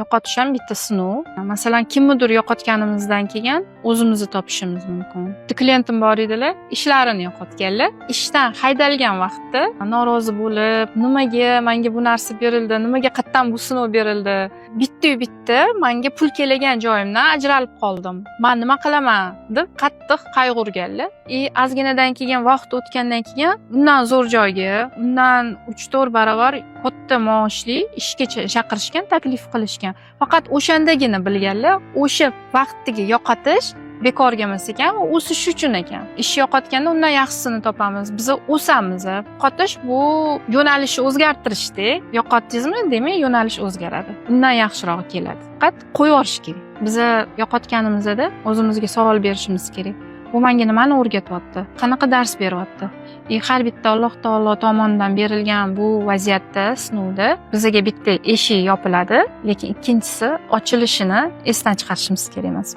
Yo'qotish ham bitta sinov. Masalan, kimnidir yo'qotganimizdan keyin o'zimizni topishimiz mumkin. Bitta klientim bor edilar, ishlarini yo'qotganlar. Ishdan haydalgan vaqtda norozi bo'lib, nimaga menga bu narsa berildi, nimaga qayerdan bu sinov berildi? Bitta menga pul kelagan joyimdan ajralib qoldim. Men nima qilaman deb qattiq qayg'urganlar. Ozginadan keyin vaqt o'tgandan keyin undan zo'r joyga, undan 3-4 barobar katta maoshli ishga chaqirishgan, taklif qilishgan. Faqat o'shandagina bilganlar, o'sha vaqtdagi yo'qotish bekorga emas ekan, o'sish uchun ekan. Ish yo'qotganda undan yaxshisini topamiz. Biz o'samiz. Yo'qotish bu yo'nalishni o'zgartirishda. Yo'qotdingizmi, demak yo'nalish o'zgaradi. Undan yaxshiroq keladi. Faqat qo'yib yuborish kerak. Biz yo'qotganimizda o'zimizga savol berishimiz kerak. Bu menga nimani o'rgatyapti? Qanaqa dars beryapti? Har bitta Alloh taolo tomonidan berilgan bu vaziyatda, sinovda bizga bitta eshik yopiladi, lekin ikkinchisi ochilishini esdan chiqarishimiz kerak emas.